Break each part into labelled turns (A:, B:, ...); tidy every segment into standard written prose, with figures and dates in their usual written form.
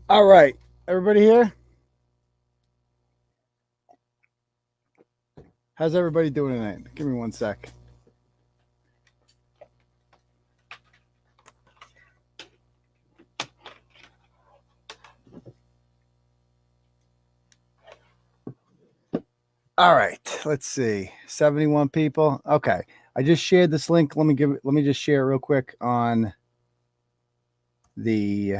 A: All right, everybody here? How's everybody doing tonight? Give me one sec. All right, let's see. 71 people. Okay. I just shared this link. Let me just share it real quick on the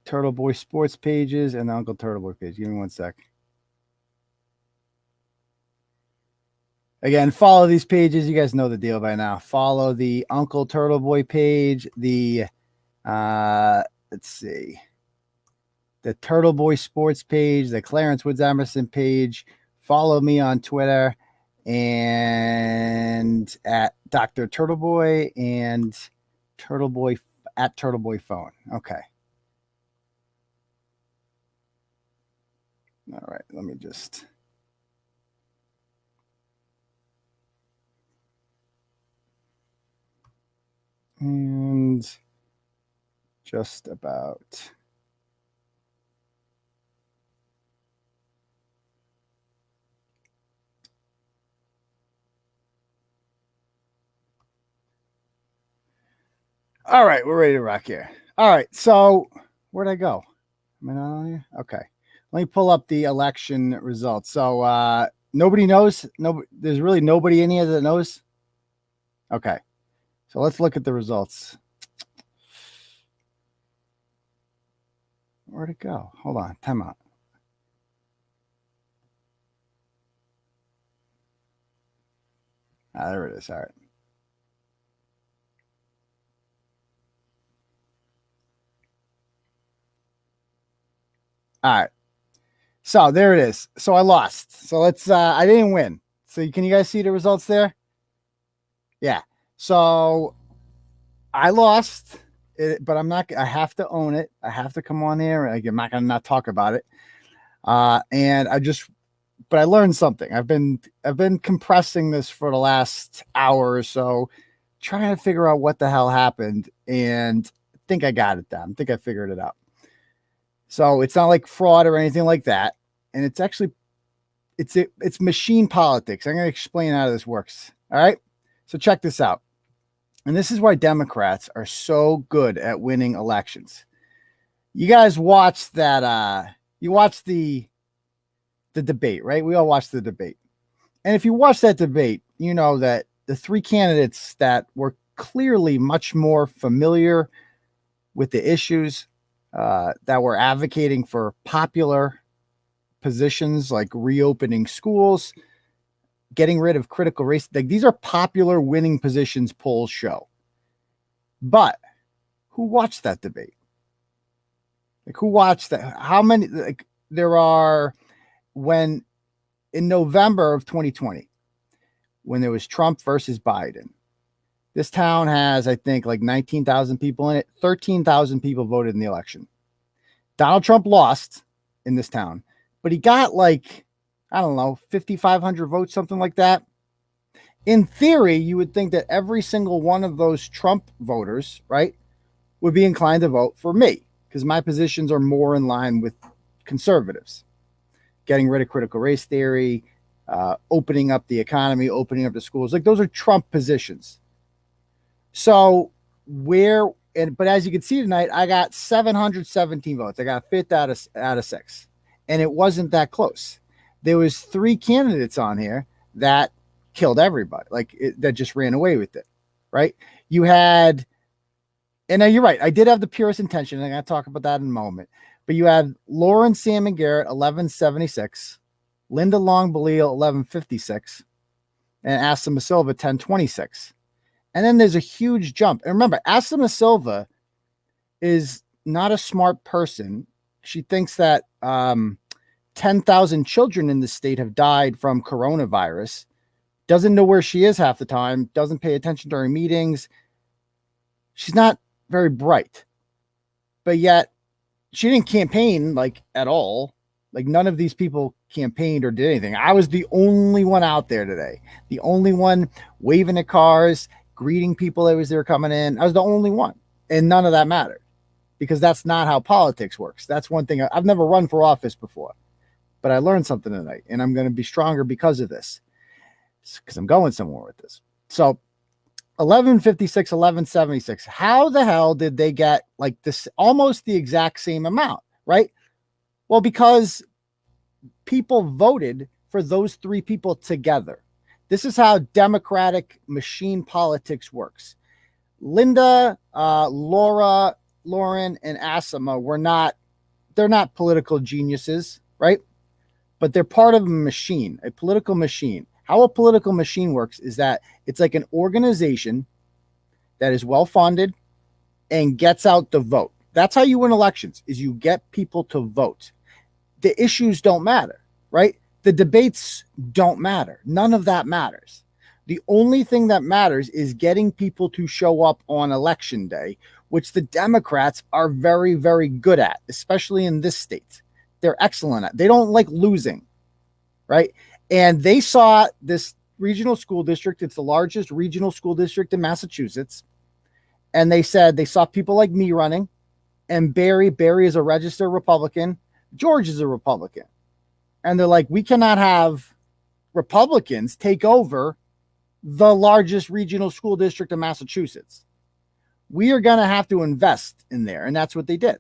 A: Turtleboy Sports pages and the Uncle Turtleboy page. Give me one sec. Again, follow these pages. You guys know the deal by now. Follow the Uncle Turtleboy page, the let's see, the Turtleboy Sports page, the Clarence Woods Emerson page. Follow me on Twitter and at Dr. Turtleboy and Turtleboy at Turtleboy Phone. Okay. All right, let me just. And just about. All right, we're ready to rock here. All right, so where'd I go? Am I not on here? Okay. Let me pull up the election results. So nobody knows. There's really nobody in here that knows. Okay. So let's look at the results. Where'd it go? Hold on. Time out. There it is. All right. All right. So there it is. So I lost. So let's, I didn't win. So can you guys see the results there? Yeah. So I lost it, but I'm not, I have to own it. I have to come on here. I'm not going to not talk about it. And but I learned something. I've been compressing this for the last hour or so, trying to figure out what the hell happened. And I think I got it down. I think I figured it out. So it's not like fraud or anything like that. And it's actually, it's machine politics. I'm going to explain how this works. All right. So check this out. And this is why Democrats are so good at winning elections. You guys watched that, you watched the debate, right? We all watched the debate. And if you watch that debate, you know that the three candidates that were clearly much more familiar with the issues, that were advocating for popular positions like reopening schools, getting rid of critical race. Like, these are popular winning positions polls show. But who watched that debate? Like, who watched that? How many? Like, there are, when in November of 2020, when there was Trump versus Biden, this town has, I think, like 19,000 people in it. 13,000 people voted in the election. Donald Trump lost in this town, but he got like, I don't know, 5,500 votes, something like that. In theory, you would think that every single one of those Trump voters, right, would be inclined to vote for me because my positions are more in line with conservatives. Getting rid of critical race theory, opening up the economy, opening up the schools. Like, those are Trump positions. So but as you can see tonight, I got 717 votes. I got fifth out of six. And it wasn't that close. There was three candidates on here that killed everybody, that just ran away with it, right? You had, and now you're right, I did have the purest intention. I'm going to talk about that in a moment. But you had Lauren Salmon Garrett, 1176, Linda Long Belisle, 1156, and 𝗟𝗏𝘄𝗏, 1026. And then there's a huge jump. And remember, 𝗟𝗏𝘄𝗏 is not a smart person. She thinks that 10,000 children in the state have died from coronavirus. Doesn't know where she is half the time. Doesn't pay attention during meetings. She's not very bright. But yet, she didn't campaign, like, at all. Like, none of these people campaigned or did anything. I was the only one out there today. The only one waving at cars, greeting people as they were coming in. I was the only one, and none of that mattered, because that's not how politics works. That's one thing. I've never run for office before, but I learned something tonight, and I'm going to be stronger because of this, because I'm going somewhere with this. So 1156, 1176. How the hell did they get like this, almost the exact same amount, right? Well, because people voted for those three people together. This is how democratic machine politics works. Linda, Laura, Lauren, and 𝗏𝗲 they're not political geniuses, right? But they're part of a machine, a political machine. How a political machine works is that it's like an organization that is well-funded and gets out the vote. That's how you win elections, is you get people to vote. The issues don't matter, right? The debates don't matter. None of that matters. The only thing that matters is getting people to show up on election day, which the Democrats are very, very good at, especially in this state. They're excellent at. They don't like losing, right? And they saw this regional school district. It's the largest regional school district in Massachusetts. And they said they saw people like me running, and Barry is a registered Republican. George is a Republican. And they're like, we cannot have Republicans take over the largest regional school district in Massachusetts. We are going to have to invest in there. And that's what they did.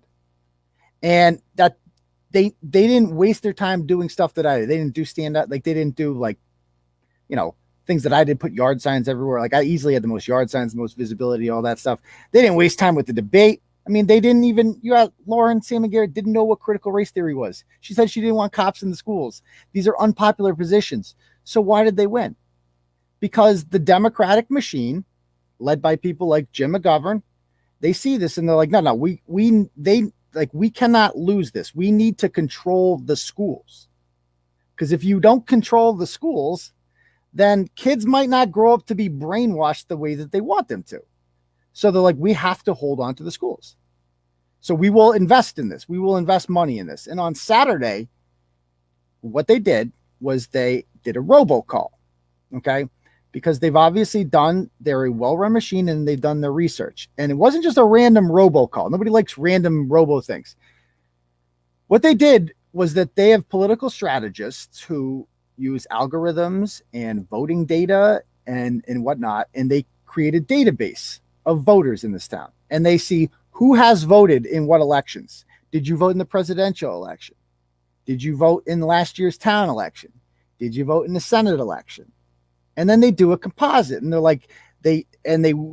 A: And that they didn't waste their time doing stuff that I did. They didn't do stand up. Like, they didn't do, like, you know, things that I did, put yard signs everywhere. Like, I easily had the most yard signs, the most visibility, all that stuff. They didn't waste time with the debate. I mean, they didn't even, you had Lauren Salmon Garrett didn't know what critical race theory was. She said she didn't want cops in the schools. These are unpopular positions. So why did they win? Because the Democratic machine, led by people like Jim McGovern, they see this and they're like, no, we cannot lose this. We need to control the schools. Because if you don't control the schools, then kids might not grow up to be brainwashed the way that they want them to. So they're like, we have to hold on to the schools. So we will invest in this. We will invest money in this. And on Saturday, what they did was they did a robocall. Okay. Because they've obviously they're a well-run machine and they've done their research. And it wasn't just a random robocall. Nobody likes random robo things. What they did was that they have political strategists who use algorithms and voting data and whatnot. And they create a database of voters in this town. And they see who has voted in what elections. Did you vote in the presidential election? Did you vote in last year's town election? Did you vote in the Senate election? And then they do a composite, and they're like, they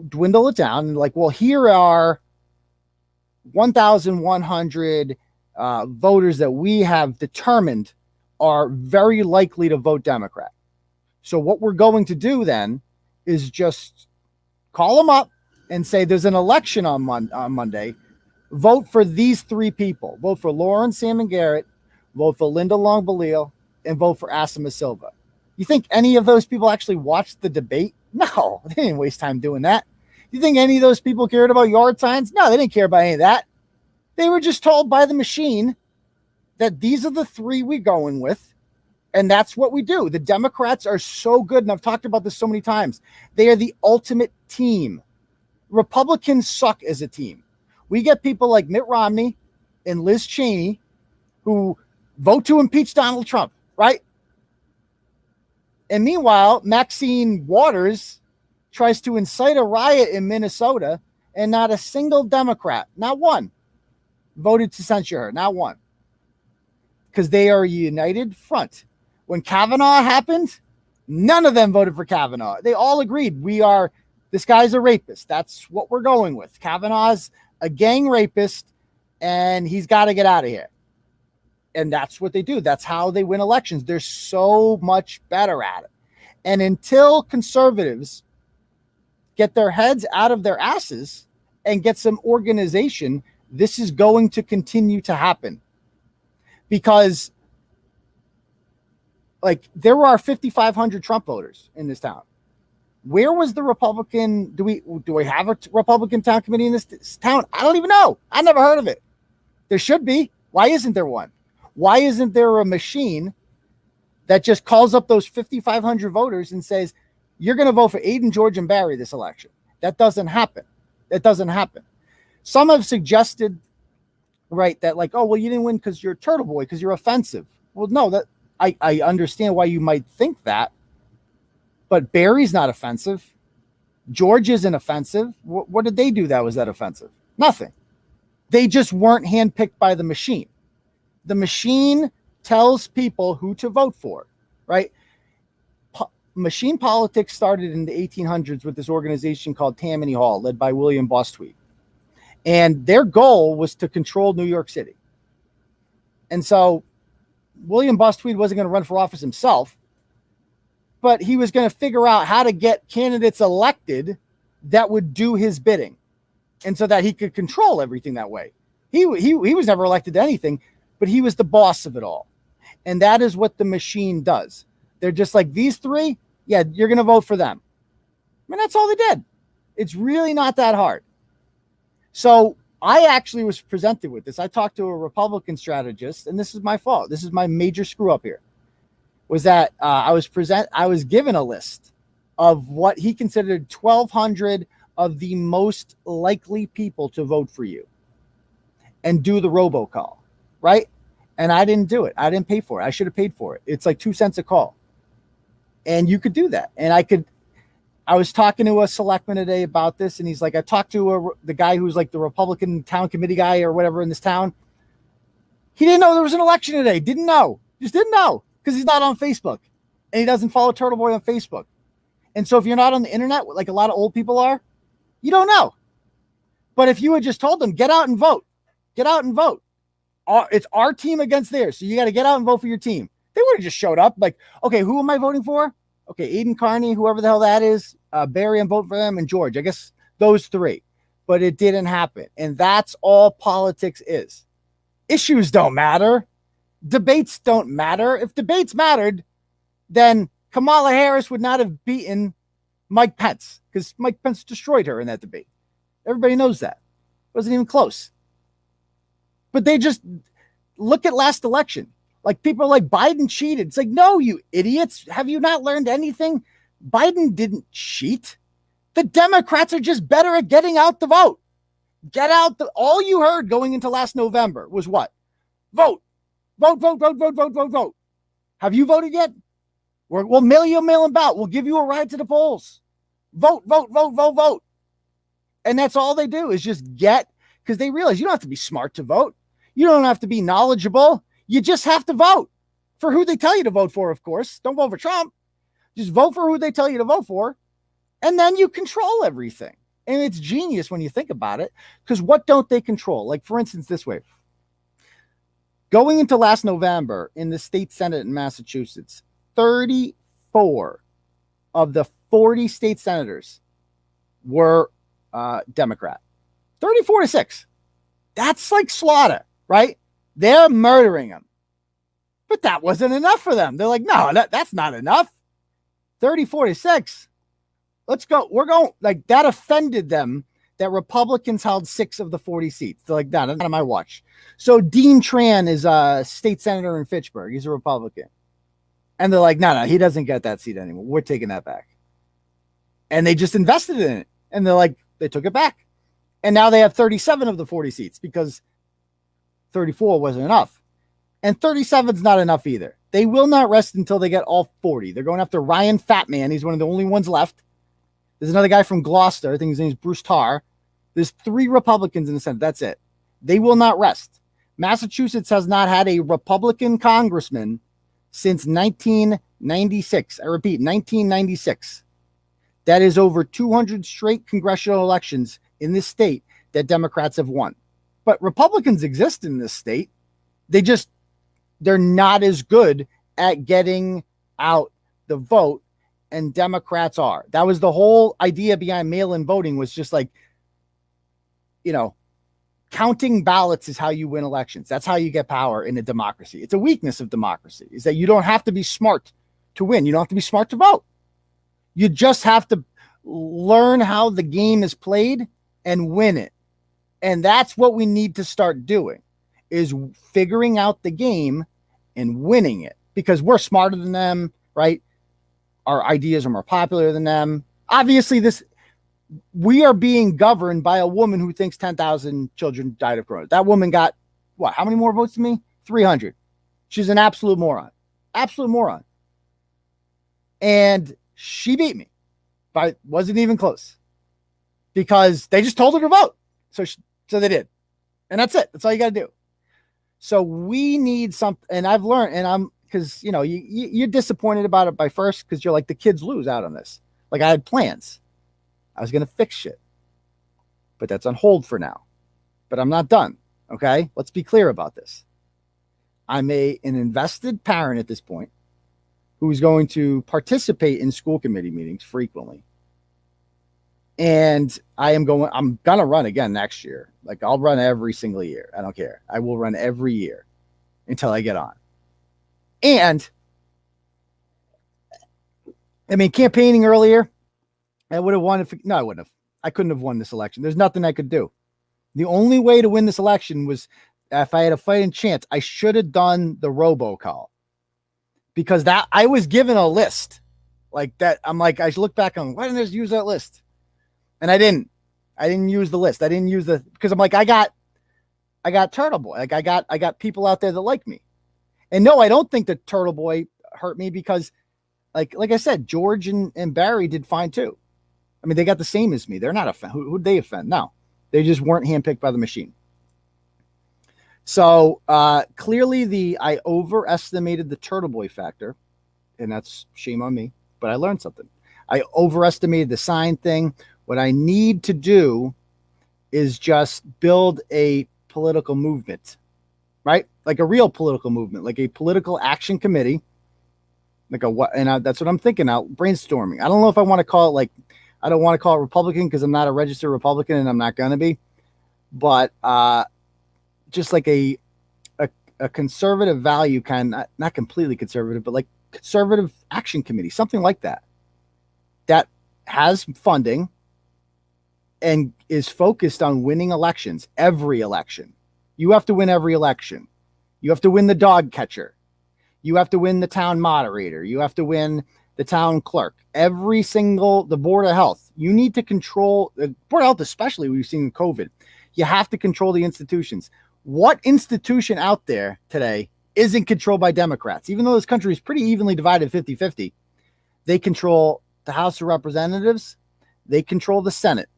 A: dwindle it down, and like, well, here are 1,100 voters that we have determined are very likely to vote Democrat. So what we're going to do then is just call them up and say, there's an election on Monday. Vote for these three people. Vote for Lauren Salmon Garrett, vote for Linda Long-Belisle, and vote for 𝗏𝗲 𝗏𝗂𝗏. You think any of those people actually watched the debate? No, they didn't waste time doing that. You think any of those people cared about yard signs? No, they didn't care about any of that. They were just told by the machine that these are the three we're going with, and that's what we do. The Democrats are so good, and I've talked about this so many times. They are the ultimate team. Republicans suck as a team. We get people like Mitt Romney and Liz Cheney who vote to impeach Donald Trump, right? And meanwhile, Maxine Waters tries to incite a riot in Minnesota, and not a single Democrat, not one, voted to censure her, not one. Because they are a united front. When Kavanaugh happened, none of them voted for Kavanaugh. They all agreed, this guy's a rapist. That's what we're going with. Kavanaugh's a gang rapist, and he's got to get out of here. And that's what they do. That's how they win elections. They're so much better at it. And until conservatives get their heads out of their asses and get some organization, this is going to continue to happen. Because, like, there are 5,500 Trump voters in this town. Where was the Republican? Do we have a Republican town committee in this town? I don't even know. I never heard of it. There should be. Why isn't there one? Why isn't there a machine that just calls up those 5,500 voters and says, you're going to vote for Aidan, George, and Barry this election. That doesn't happen. That doesn't happen. Some have suggested, right, that like, oh, well, you didn't win because you're a turtle boy, because you're offensive. Well, no, that I understand why you might think that, but Barry's not offensive. George isn't offensive. What did they do that was that offensive? Nothing. They just weren't handpicked by the machine. The machine tells people who to vote for, right? Machine politics started in the 1800s with this organization called Tammany Hall, led by William Bostwick. And their goal was to control New York City. And so William Bostwick wasn't going to run for office himself, but he was going to figure out how to get candidates elected that would do his bidding. And so that he could control everything that way. He was never elected to anything, but he was the boss of it all. And that is what the machine does. They're just like, these three, yeah, you're going to vote for them. I mean, that's all they did. It's really not that hard. So I actually was presented with this. I talked to a Republican strategist, and this is my fault. This is my major screw up here, was that I was given a list of what he considered 1,200 of the most likely people to vote for you and do the robocall, right? And I didn't do it. I didn't pay for it. I should have paid for it. It's like 2 cents a call. And you could do that. And I was talking to a selectman today about this, and he's like, I talked to the guy who's like the Republican town committee guy or whatever in this town. He didn't know there was an election today. Didn't know. Just didn't know, because he's not on Facebook and he doesn't follow Turtleboy on Facebook. And so if you're not on the internet, like a lot of old people are, you don't know. But if you had just told them, get out and vote, it's our team against theirs. So you got to get out and vote for your team. They would have just showed up like, okay, who am I voting for? Okay, Aidan Kearney, whoever the hell that is, Barry, I'm voting for them, and George. I guess those three. But it didn't happen. And that's all politics is. Issues don't matter. Debates don't matter. If debates mattered, then Kamala Harris would not have beaten Mike Pence, because Mike Pence destroyed her in that debate. Everybody knows that. It wasn't even close. But they just look at last election. Like, people are like, Biden cheated. It's like, no, you idiots. Have you not learned anything? Biden didn't cheat. The Democrats are just better at getting out the vote. All you heard going into last November was what? Vote. Vote. Have you voted yet? We'll mail you a mail-in ballot. We'll give you a ride to the polls. Vote. And that's all they do is just because they realize you don't have to be smart to vote. You don't have to be knowledgeable. You just have to vote for who they tell you to vote for, of course. Don't vote for Trump. Just vote for who they tell you to vote for. And then you control everything. And it's genius when you think about it, because what don't they control? Like, for instance, this way. Going into last November in the state Senate in Massachusetts, 34 of the 40 state senators were Democrat. 34-6. That's like slaughter, right? They're murdering them. But that wasn't enough for them. They're like, no, that's not enough. 34-6. Let's go. We're going, like, that offended them that Republicans held 6 of the 40 seats. They're like, no, not on my watch. So Dean Tran is a state senator in Fitchburg. He's a Republican. And they're like, no, he doesn't get that seat anymore. We're taking that back. And they just invested in it. And they're like, they took it back. And now they have 37 of the 40 seats because 34 wasn't enough. And 37 is not enough either. They will not rest until they get all 40. They're going after Ryan Fatman. He's one of the only ones left. There's another guy from Gloucester. I think his name is Bruce Tarr. There's 3 Republicans in the Senate. That's it. They will not rest. Massachusetts has not had a Republican congressman since 1996. I repeat, 1996. That is over 200 straight congressional elections in this state that Democrats have won. But Republicans exist in this state. They're not as good at getting out the vote, and Democrats are. That was the whole idea behind mail-in voting, was just like, counting ballots is how you win elections. That's how you get power in a democracy. It's a weakness of democracy, is that you don't have to be smart to win. You don't have to be smart to vote. You just have to learn how the game is played and win it. And that's what we need to start doing, is figuring out the game and winning it, because we're smarter than them, right? our ideas are more popular than them. Obviously, we are being governed by a woman who thinks 10,000 children died of corona. That woman got, what, how many more votes than me? 300. She's an absolute moron. Absolute moron. And she beat me. But it wasn't even close. Because they just told her to vote. So they did. And that's it. That's all you got to do. So we need something. And I've learned, and because, you know, you're disappointed about it by first because you're like, the kids lose out on this. Like, I had plans. I was going to fix shit. But that's on hold for now. But I'm not done. Okay? Let's be clear about this. I'm an invested parent at this point who's going to participate in school committee meetings frequently. And I'm going to run again next year. Like, I'll run every single year. I don't care. I will run every year until I get on. And, I mean, campaigning earlier, I would have won. No, I wouldn't have. I couldn't have won this election. There's nothing I could do. The only way to win this election was if I had a fighting chance. I should have done the robocall, because that I was given a list like that. I'm like, I look back on, why didn't I just use that list? And I didn't use the list. I didn't use because I'm like, I got Turtleboy. Like, I got people out there that like me. And no, I don't think that Turtleboy hurt me, because like I said, George and Barry did fine too. I mean, they got the same as me. They're not offended. Who'd they offend? No, they just weren't handpicked by the machine. So clearly I overestimated the Turtleboy factor, and that's shame on me, but I learned something. I overestimated the sign thing. What I need to do is just build a political movement, right? Like a real political movement, like a political action committee, like that's what I'm thinking now, brainstorming. I don't know if I want to call it like, I don't want to call it Republican because I'm not a registered Republican and I'm not going to be, but just like a conservative value kind, not completely conservative, but like conservative action committee, something like that, that has funding and is focused on winning elections. Every election. You have to win every election. You have to win the dog catcher. You have to win the town moderator. You have to win the town clerk. The Board of Health. You need to control the Board of Health, especially we've seen in COVID. You have to control the institutions. What institution out there today isn't controlled by Democrats? Even though this country is pretty evenly divided 50-50, they control the House of Representatives. They control the Senate.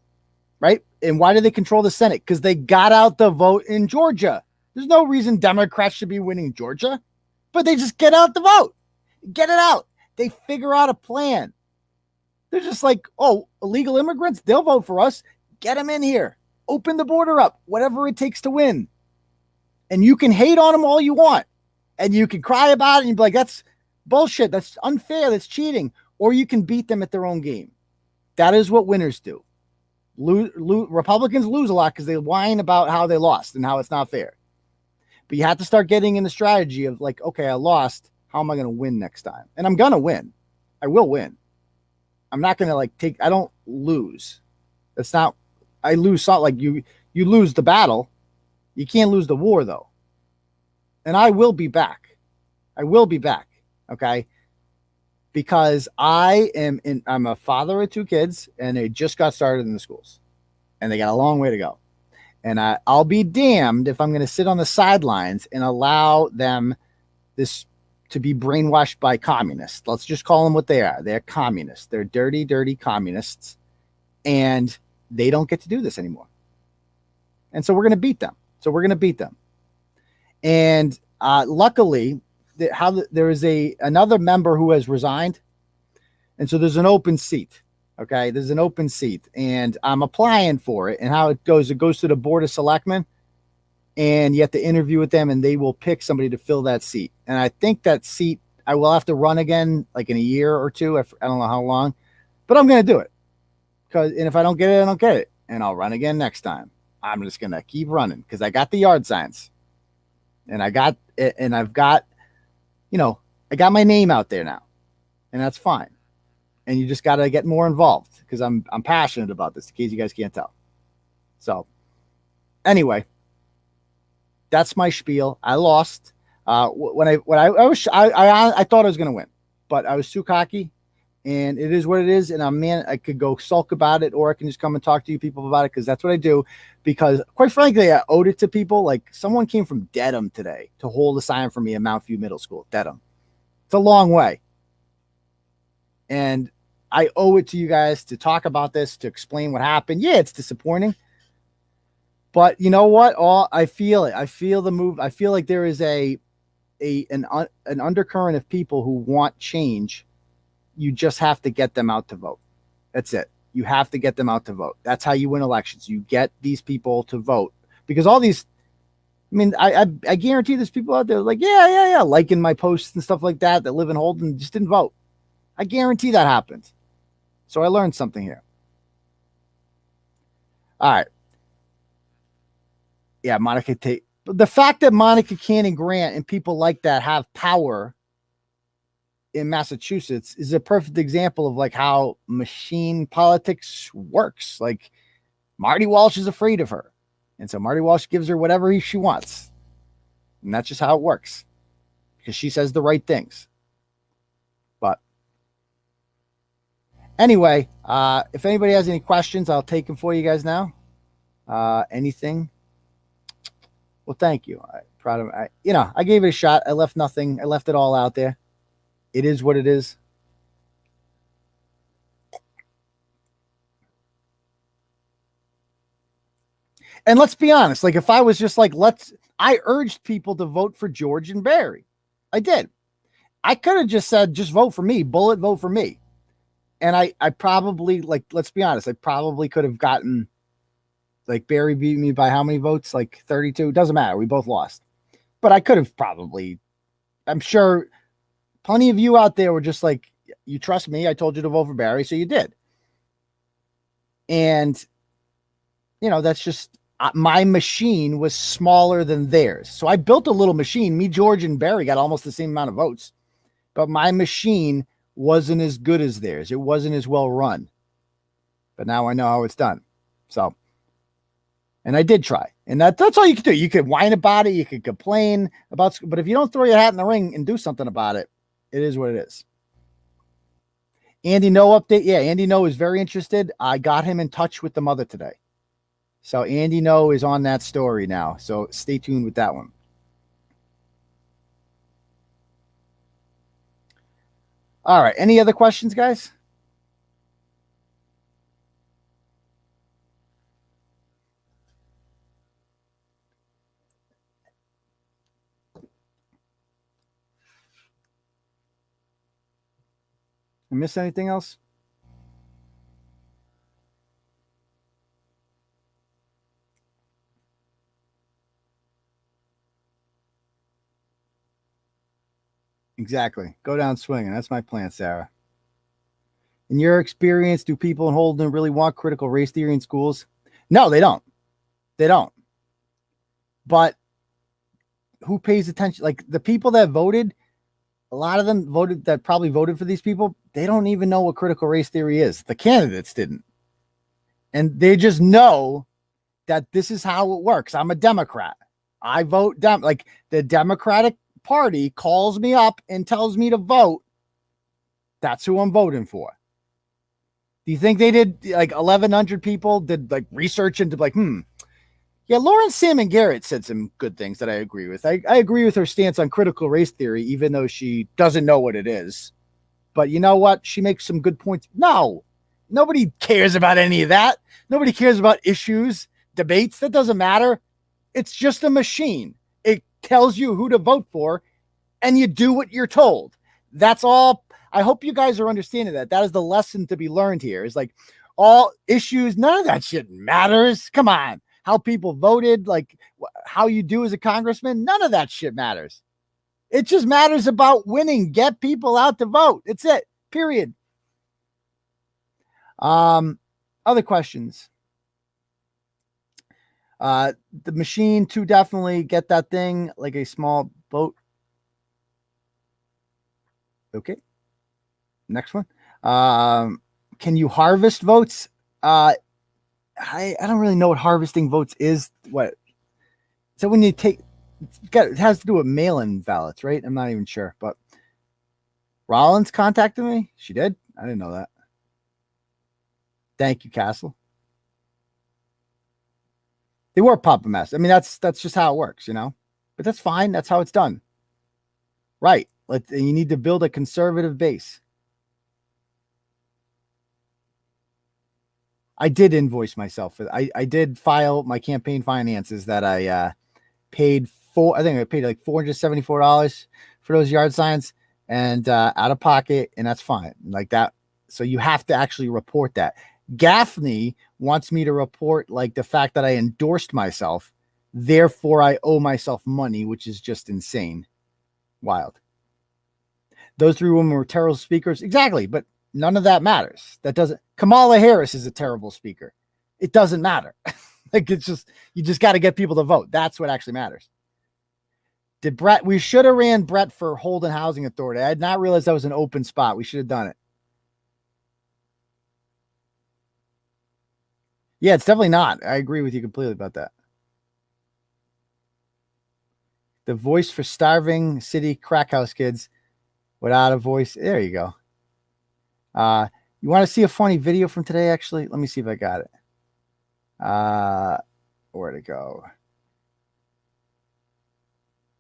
A: Right? And why do they control the Senate? Because they got out the vote in Georgia. There's no reason Democrats should be winning Georgia, but they just get out the vote. Get it out. They figure out a plan. They're just like, oh, illegal immigrants, they'll vote for us. Get them in here. Open the border up. Whatever it takes to win. And you can hate on them all you want. And you can cry about it and you'd be like, that's bullshit. That's unfair. That's cheating. Or you can beat them at their own game. That is what winners do. Republicans lose a lot because they whine about how they lost and how it's not fair. But you have to start getting in the strategy of like, okay, I lost. How am I going to win next time? And I'm going to win. I will win. I'm not going to I don't lose. That's not, I lose something. Like you lose the battle. You can't lose the war though. And I will be back. I will be back. Okay. Because I'm a father of 2 kids and they just got started in the schools and they got a long way to go. And I'll be damned if I'm going to sit on the sidelines and allow them to be brainwashed by communists. Let's just call them what they are. They're communists. They're dirty, dirty communists. And they don't get to do this anymore. And so we're going to beat them. And luckily, there is another member who has resigned. And so there's an open seat. Okay. There's an open seat and I'm applying for it. And how it goes to the Board of Selectmen and you have to interview with them and they will pick somebody to fill that seat. And I think that seat, I will have to run again, like in a year or 2. I don't know how long, but I'm going to do it and if I don't get it, I don't get it. And I'll run again next time. I'm just going to keep running because I got the yard signs and I've got, I got my name out there now and that's fine. And you just got to get more involved because I'm passionate about this in case you guys can't tell. So anyway, that's my spiel. I lost I thought I was going to win, but I was too cocky and it is what it is. And I could go sulk about it, or I can just come and talk to you people about it, because that's what I do. Because quite frankly, I owed it to people. Like, someone came from Dedham today to hold a sign for me at Mount View Middle School. Dedham. It's a long way. And I owe it to you guys to talk about this, to explain what happened. Yeah, it's disappointing. But you know what? I feel it. I feel the move. I feel like there is an undercurrent of people who want change. You just have to get them out to vote. That's it. You have to get them out to vote. That's how you win elections. You get these people to vote, because all these, I mean, I guarantee there's people out there like, yeah, liking my posts and stuff like that live in Holden, just didn't vote. I guarantee that happened. So I learned something here. All right. Yeah, the fact that Monica Cannon Grant and people like that have power in Massachusetts is a perfect example of like how machine politics works. Like, Marty Walsh is afraid of her, and so Marty Walsh gives her whatever she wants, and that's just how it works, because she says the right things. But anyway, if anybody has any questions, I'll take them for you guys now. Anything? Well, thank you. I'm proud of I gave it a shot. I left nothing. I left it all out there. It is what it is. And let's be honest. Like, if I was just like, I urged people to vote for George and Barry. I did. I could have just said, just vote for me, bullet vote for me. And I probably, like, let's be honest, I probably could have gotten, like, Barry beat me by how many votes? Like 32. It doesn't matter. We both lost. But I could have probably, I'm sure plenty of you out there were just like, you trust me. I told you to vote for Barry, so you did. And, that's just, my machine was smaller than theirs. So I built a little machine. Me, George, and Barry got almost the same amount of votes. But my machine wasn't as good as theirs. It wasn't as well run. But now I know how it's done. So, and I did try. And that's all you can do. You could whine about it. You could complain about, but if you don't throw your hat in the ring and do something about it, it is what it is. Andy No update. Yeah, Andy No is very interested. I got him in touch with the mother today. So Andy No is on that story now. So stay tuned with that one. All right. Any other questions, guys? I miss anything else? Exactly. Go down swinging. That's my plan, Sarah. In your experience, do people in Holden really want critical race theory in schools? No, they don't. They don't. But who pays attention? Like, the people that voted, a lot of them probably voted for these people. They don't even know what critical race theory is. The candidates didn't. And they just know that this is how it works. I'm a Democrat. I vote like, the Democratic Party calls me up and tells me to vote. That's who I'm voting for. Do you think they did, like, 1,100 people did, like, research into, like, yeah, Lauren Salmon Garrett said some good things that I agree with. I agree with her stance on critical race theory, even though she doesn't know what it is. But you know what? She makes some good points. No, nobody cares about any of that. Nobody cares about issues, debates. That doesn't matter. It's just a machine. It tells you who to vote for, and you do what you're told. That's all. I hope you guys are understanding that. That is the lesson to be learned here. Is like, all issues, none of that shit matters. Come on. How people voted, like how you do as a congressman, none of that shit matters. It just matters about winning. Get people out to vote. It's it. Period. Other questions? The machine to definitely get that thing, like a small boat. Okay. Next one. Can you harvest votes? I don't really know what harvesting votes is. What? So when you take, it has to do with mail-in ballots, right? I'm not even sure, but Rollins contacted me. She did. I didn't know that. Thank you, Castle. They were puppet masters. I mean, that's just how it works, you know. But that's fine. That's how it's done. Right. You need to build a conservative base. I did invoice myself for I did file my campaign finances that I paid for. I think I paid like $474 for those yard signs and out of pocket, and that's fine. Like that. So you have to actually report that. Gaffney wants me to report like the fact that I endorsed myself. Therefore, I owe myself money, which is just insane. Wild. Those 3 women were terrible speakers. Exactly. But none of that matters. That doesn't. Kamala Harris is a terrible speaker. It doesn't matter. Like it's just, you just got to get people to vote. That's what actually matters. We should have ran Brett for Holden Housing Authority. I had not realized that was an open spot. We should have done it. Yeah, it's definitely not. I agree with you completely about that. The voice for starving city crack house kids without a voice. There you go. You want to see a funny video from today? Actually, let me see if I got it. Where'd it go?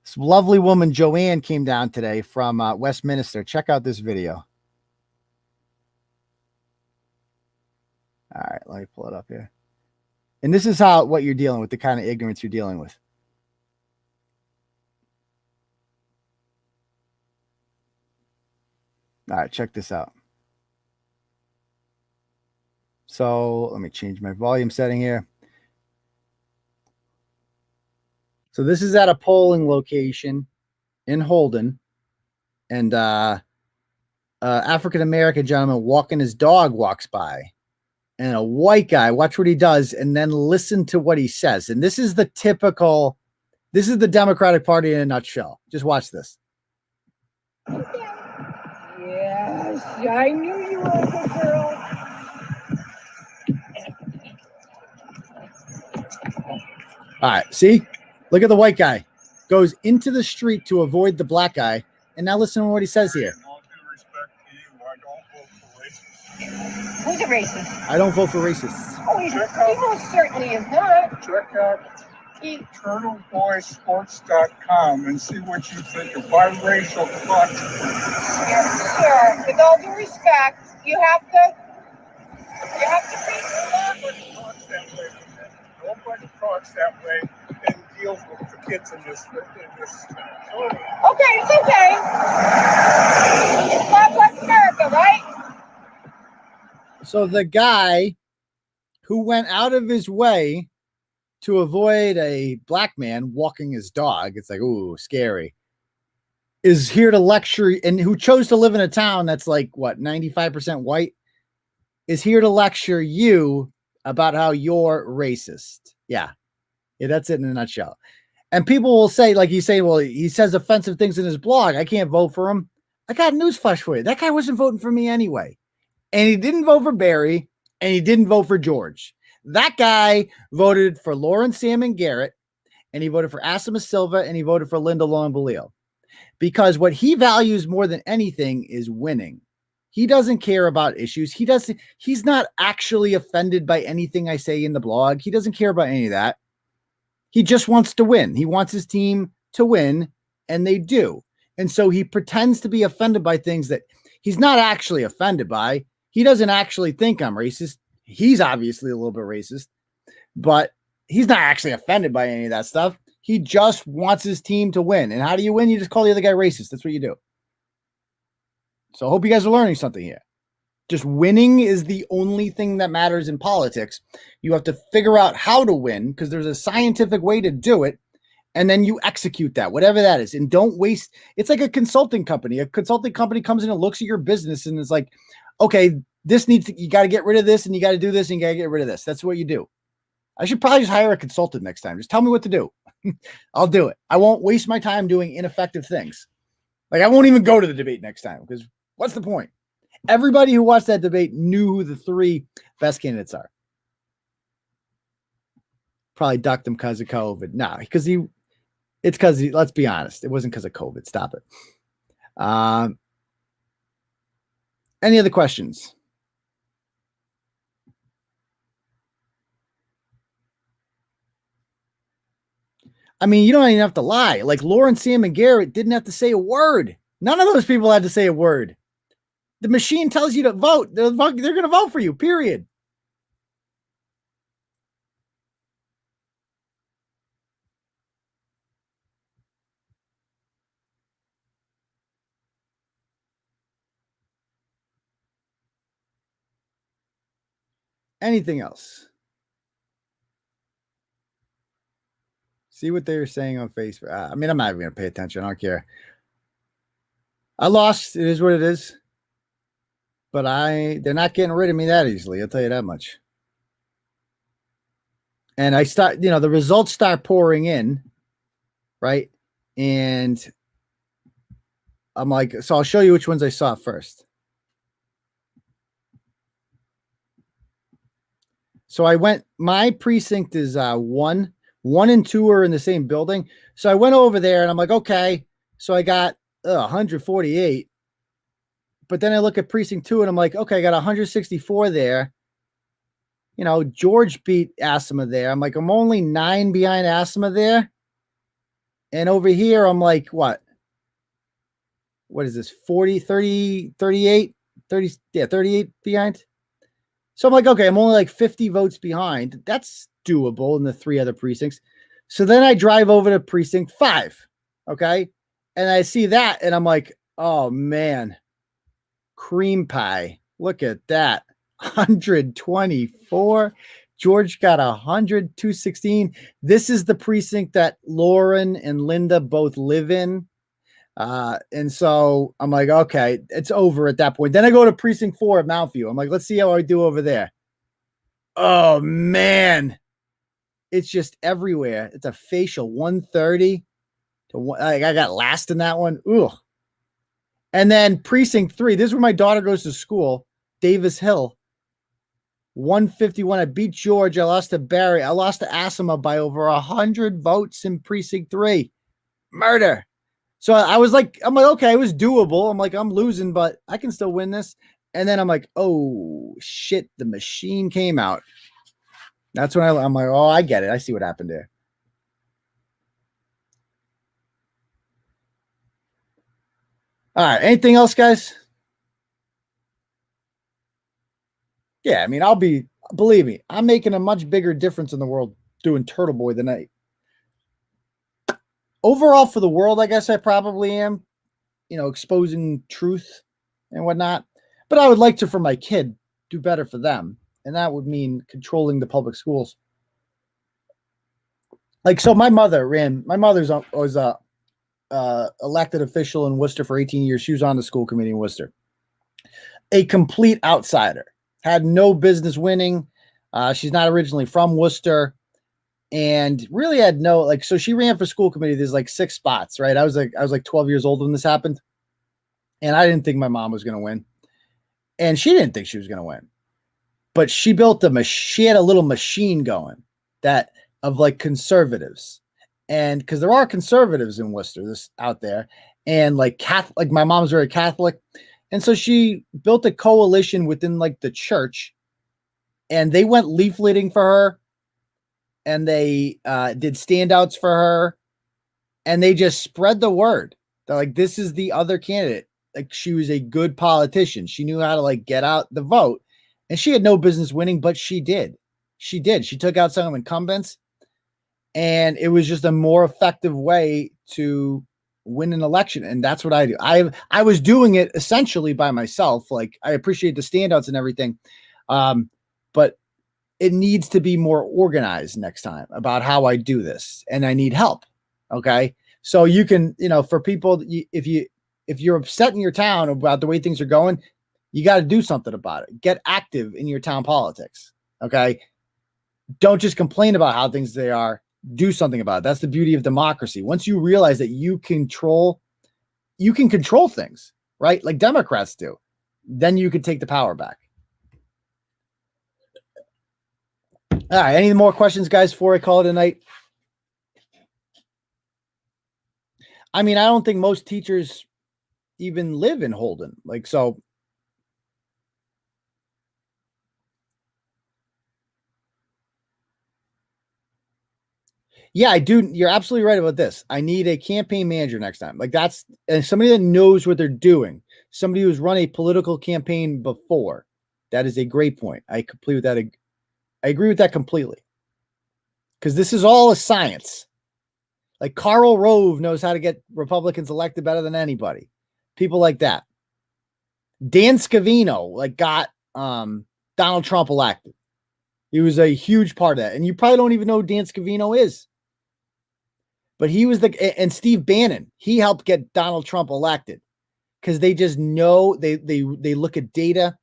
A: This lovely woman, Joanne, came down today from Westminster. Check out this video. All right, let me pull it up here. And this is what you're dealing with, the kind of ignorance you're dealing with. All right, check this out. So let me change my volume setting here. So this is at a polling location in Holden. And African-American gentleman walking his dog walks by. And a white guy, watch what he does, and then listen to what he says. And this is the typical, this is the Democratic Party in a nutshell. Just watch this.
B: Yes, I knew you were a good girl.
A: All right, see? Look at the white guy. Goes into the street to avoid the black guy. And now listen to what he says here.
B: Who's a racist?
A: I don't vote for racists.
B: Oh, he most certainly is not.
C: Check out turtleboysports.com and see what you think of biracial thoughts.
B: Yes, sir. With all due respect, you have to be.
C: Nobody talks that way. Nobody talks that way and deals with the kids in this.
B: Okay, it's okay. It's God bless America, right?
A: So the guy who went out of his way to avoid a black man walking his dog, it's like, ooh, scary, is here to lecture, and who chose to live in a town that's like, what, 95% white, is here to lecture you about how you're racist. Yeah, that's it in a nutshell. And people will say, like you say, well, he says offensive things in his blog. I can't vote for him. I got news flash for you. That guy wasn't voting for me anyway. And he didn't vote for Barry, and he didn't vote for George. That guy voted for Lauren Salmon Garrett, and he voted for 𝗟𝗔𝗄, and he voted for Linda Longbelial. Because what he values more than anything is winning. He doesn't care about issues. He's not actually offended by anything I say in the blog. He doesn't care about any of that. He just wants to win. He wants his team to win, and they do. And so he pretends to be offended by things that he's not actually offended by. He doesn't actually think I'm racist. He's obviously a little bit racist, but he's not actually offended by any of that stuff. He just wants his team to win. And how do you win? You just call the other guy racist. That's what you do. So I hope you guys are learning something here. Just winning is the only thing that matters in politics. You have to figure out how to win because there's a scientific way to do it. And then you execute that, whatever that is. And don't waste. It's like a consulting company. A consulting company comes in and looks at your business and is like, okay, you got to get rid of this and you got to do this and you got to get rid of this. That's what you do. I should probably just hire a consultant next time. Just tell me what to do. I'll do it. I won't waste my time doing ineffective things. Like I won't even go to the debate next time because what's the point? Everybody who watched that debate knew who the 3 best candidates are. Probably ducked him because of COVID. No, because let's be honest. It wasn't because of COVID. Stop it. Any other questions? I mean, you don't even have to lie. Like Lawrence, Sam, and Garrett didn't have to say a word. None of those people had to say a word. The machine tells you to vote. They're going to vote for you, period. Anything else? See what they're saying on Facebook. I mean, I'm not even going to pay attention. I don't care. I lost. It is what it is. But they're not getting rid of me that easily. I'll tell you that much. And I start, the results start pouring in, right? And I'm like, so I'll show you which ones I saw first. So I went, my precinct is 1 and 2 are in the same building. So I went over there and I'm like, okay. So I got 148. But then I look at precinct 2 and I'm like, okay, I got 164 there. George beat 𝗟𝗏𝗃 there. I'm like, I'm only 9 behind 𝗟𝗏𝗃 there. And over here, I'm like, what is this? 40, 30, 38, 30, 38 behind. So I'm like, okay, I'm only like 50 votes behind. That's doable in the 3 other precincts. So then I drive over to precinct 5. Okay. And I see that and I'm like, oh man, cream pie. Look at that. 124. George got 100, 216. This is the precinct that Lauren and Linda both live in. And so I'm like, okay, it's over at that point. Then I go to precinct 4 at Mount View. I'm like, let's see how I do over there. Oh man, it's just everywhere. It's a facial 130 to one. I got last in that one. Ooh. And then precinct 3, this is where my daughter goes to school, Davis Hill. 151. I beat George. I lost to Barry. I lost to 𝗟𝗏𝗃 by over 100 votes in precinct 3. Murder. So I'm like, okay, it was doable. I'm like, I'm losing, but I can still win this. And then I'm like, oh shit, the machine came out. That's when I'm like, oh, I get it. I see what happened there. All right. Anything else, guys? Yeah, I mean, believe me, I'm making a much bigger difference in the world doing Turtleboy than overall for the world. I guess I probably am, exposing truth and whatnot. But I would like to, for my kid, do better for them. And that would mean controlling the public schools. Like, so my mother was a elected official in Worcester for 18 years. She was on the school committee in Worcester. A complete outsider. Had no business winning. She's not originally from Worcester. And really had no, so she ran for school committee. There's like 6 spots, right? I was like 12 years old when this happened. And I didn't think my mom was going to win. And she didn't think she was going to win. But she built she had a little machine going of like conservatives. And because there are conservatives in Worcester out there. And like Catholic, my mom's very Catholic. And so she built a coalition within like the church. And they went leafleting for her. And they did standouts for her, and they just spread the word. They're like, this is the other candidate. Like, she was a good politician. She knew how to like get out the vote, and she had no business winning, but she did. She took out some incumbents, and it was just a more effective way to win an election. And that's what I do. I was doing it essentially by myself. Like, I appreciate the standouts and everything. But it needs to be more organized next time about how I do this, and I need help. Okay. So you can, for people, if you're upset in your town about the way things are going, you got to do something about it. Get active in your town politics. Okay. Don't just complain about how things they are. Do something about it. That's the beauty of democracy. Once you realize that you can control things, right? Like Democrats do, then you can take the power back. All right. Any more questions, guys, before I call it a night? I mean, I don't think most teachers even live in Holden. So Yeah, I do. You're absolutely right about this. I need a campaign manager next time. Like that's and somebody that knows what they're doing. Somebody who's run a political campaign before. That is a great point. I agree with that completely. Because this is all a science. Like Karl Rove knows how to get Republicans elected better than anybody. People like that. 𝗵𝗵𝘃𝗏𝗏 like got Donald Trump elected. He was a huge part of that. And you probably don't even know who 𝗵𝗵𝘃𝗏𝗏 is. But he was and Steve Bannon, he helped get Donald Trump elected because they just know they look at data,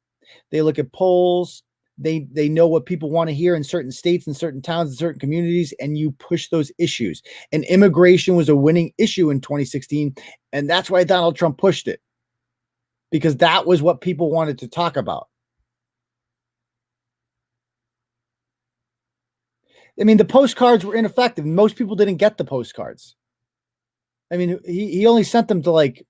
A: they look at polls, they know what people want to hear in certain states and certain towns and certain communities, and you push those issues. And immigration was a winning issue in 2016, and that's why Donald Trump pushed it, because that was what people wanted to talk about. I mean, the postcards were ineffective. Most people didn't get the postcards. I mean, he only sent them to like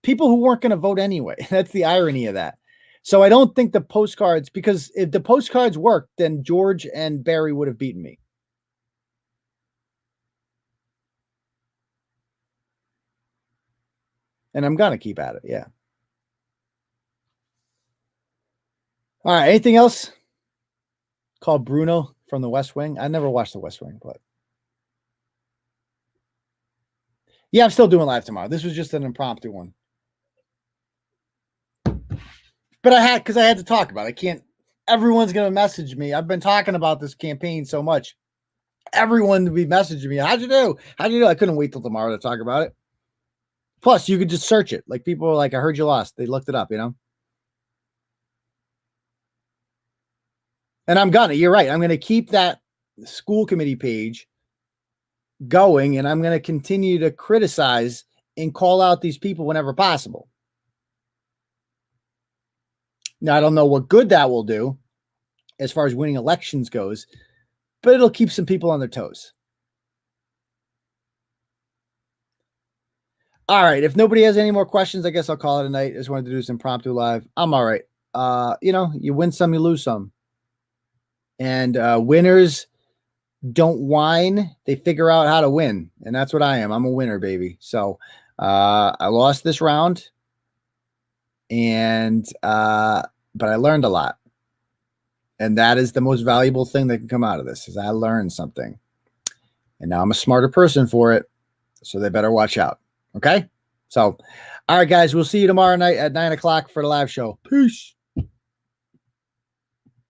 A: people who weren't going to vote anyway. That's the irony of that. So I don't think the postcards, because if the postcards worked, then George and Barry would have beaten me. And I'm going to keep at it. Yeah. All right. Anything else? Called Bruno from the West Wing. I never watched the West Wing, but yeah, I'm still doing live tomorrow. This was just an impromptu one. But because I had to talk about it. I can't, everyone's going to message me. I've been talking about this campaign so much. Everyone would be messaging me. How'd you do? How'd you do? I couldn't wait till tomorrow to talk about it. Plus, you could just search it. Like people were like, I heard you lost. They looked it up, you know? And I'm gonna, you're right. I'm going to keep that school committee page going, and I'm going to continue to criticize and call out these people whenever possible. Now, I don't know what good that will do as far as winning elections goes, but it'll keep some people on their toes. All right. If nobody has any more questions, I guess I'll call it a night. I just wanted to do this impromptu live. I'm all right. You know, you win some, you lose some. And winners don't whine. They figure out how to win. And that's what I am. I'm a winner, baby. So I lost this round. And but I learned a lot. And that is the most valuable thing that can come out of this, is I learned something. And now I'm a smarter person for it. So they better watch out. Okay? So, all right, guys, we'll see you tomorrow night at 9 o'clock for the live show. Peace.